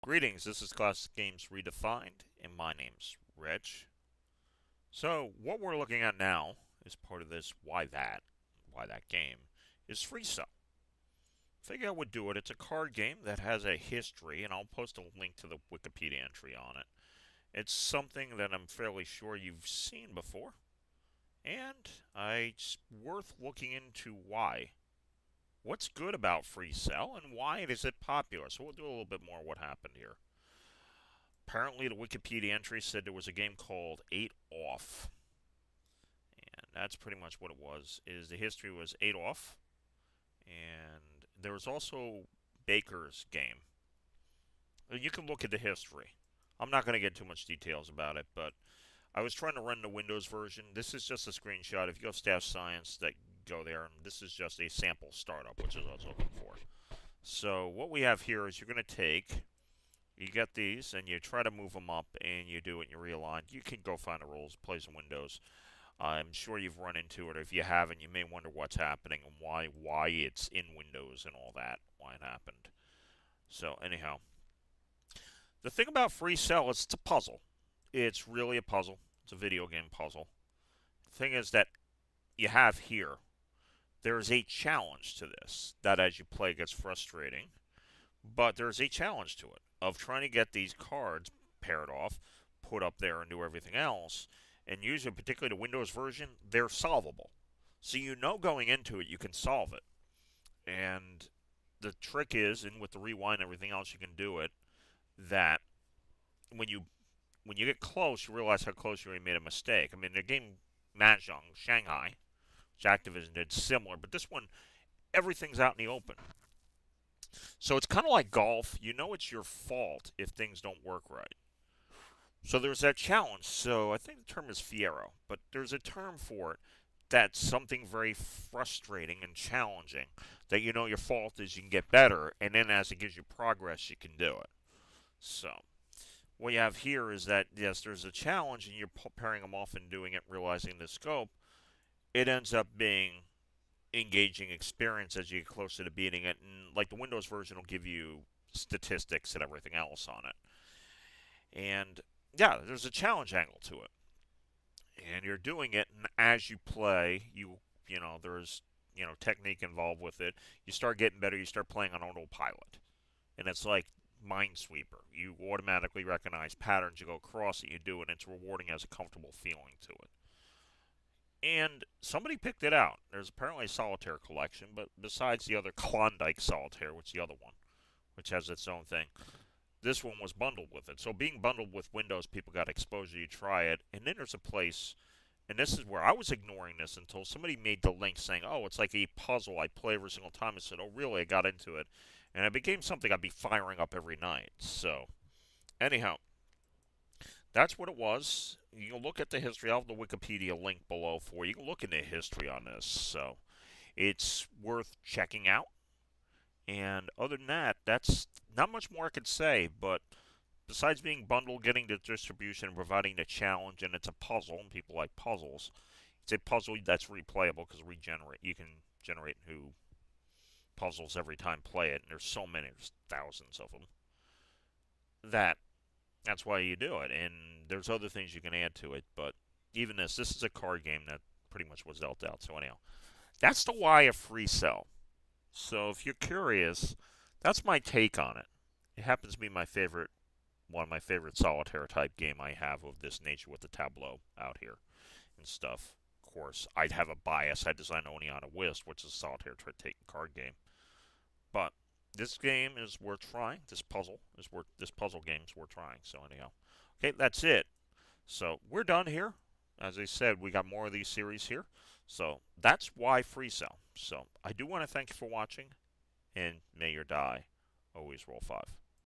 Greetings, this is Classic Games Redefined, and my name's Rich. So, what we're looking at now, as part of this Why That game, is Freecell. Figure I would do it. It's a card game that has a history, and I'll post a link to the Wikipedia entry on it. It's something that I'm fairly sure you've seen before, and it's worth looking into why. What's good about Freecell, and why is it popular? So we'll do a little bit more what happened here. Apparently, the Wikipedia entry said there was a game called 8 Off. And that's pretty much what it was. Is the history was 8 Off. And there was also Baker's game. You can look at the history. I'm not going to get too much details about it, but I was trying to run the Windows version. This is just a screenshot. If you have Staff Science, that go there. And this is just a sample startup, which is what I was looking for. So what we have here is you're going to take... You get these, and you try to move them up, and you do it, and you realign. You can go find the rules, play some Windows. I'm sure you've run into it. If you haven't, you may wonder what's happening and why it's in Windows and all that, why it happened. So, anyhow. The thing about Freecell is it's a puzzle. It's really a puzzle. It's a video game puzzle. The thing is that you have here, there's a challenge to this that as you play gets frustrating. But there's a challenge to it of trying to get these cards paired off, put up there, and do everything else. And usually, particularly the Windows version, they're solvable. So you know going into it, you can solve it. And the trick is, and with the rewind and everything else, you can do it, that when you get close, you realize how close you already made a mistake. I mean, the game Mahjong, Shanghai, which Activision did similar, but this one, everything's out in the open. So it's kind of like golf. You know it's your fault if things don't work right. So there's that challenge. So I think the term is fiero, but there's a term for it that's something very frustrating and challenging. That you know your fault is you can get better, and then as it gives you progress, you can do it. So what you have here is that, yes, there's a challenge, and you're pairing them off and doing it, realizing the scope. It ends up being engaging experience as you get closer to beating it, and like the Windows version will give you statistics and everything else on it. And yeah, there's a challenge angle to it, and you're doing it, and as you play, there's technique involved with it. You start getting better. You start playing on autopilot, and it's like Minesweeper. You automatically recognize patterns. You go across it. You do it. And it's rewarding, as a comfortable feeling to it. And somebody picked it out. There's apparently a solitaire collection, but besides the other Klondike solitaire, which is the other one, which has its own thing, this one was bundled with it. So being bundled with Windows, people got exposure. You try it, and then there's a place, and this is where I was ignoring this until somebody made the link saying, oh, it's like a puzzle I play every single time. I said, oh, really? I got into it. And it became something I'd be firing up every night. So, anyhow. That's what it was. You can look at the history. I'll have the Wikipedia link below for you. You can look into history on this. So it's worth checking out. And other than that, that's not much more I could say. But besides being bundled, getting the distribution, and providing the challenge, and it's a puzzle, and people like puzzles, it's a puzzle that's replayable because you can generate new puzzles every time you play it. And there's so many. There's thousands of them. That's why you do it, and there's other things you can add to it, but even this is a card game that pretty much was dealt out. So anyhow, that's the why of Freecell. So if you're curious, that's my take on it. It happens to be one of my favorite solitaire type game I have of this nature with the tableau out here and stuff. Of course, I'd have a bias. I designed only on a Whist, which is a solitaire card game, but this game is worth trying. This puzzle game is worth trying. So anyhow, okay, that's it. So we're done here. As I said, we got more of these series here. So that's why Freecell. So I do want to thank you for watching, and may your die always roll 5.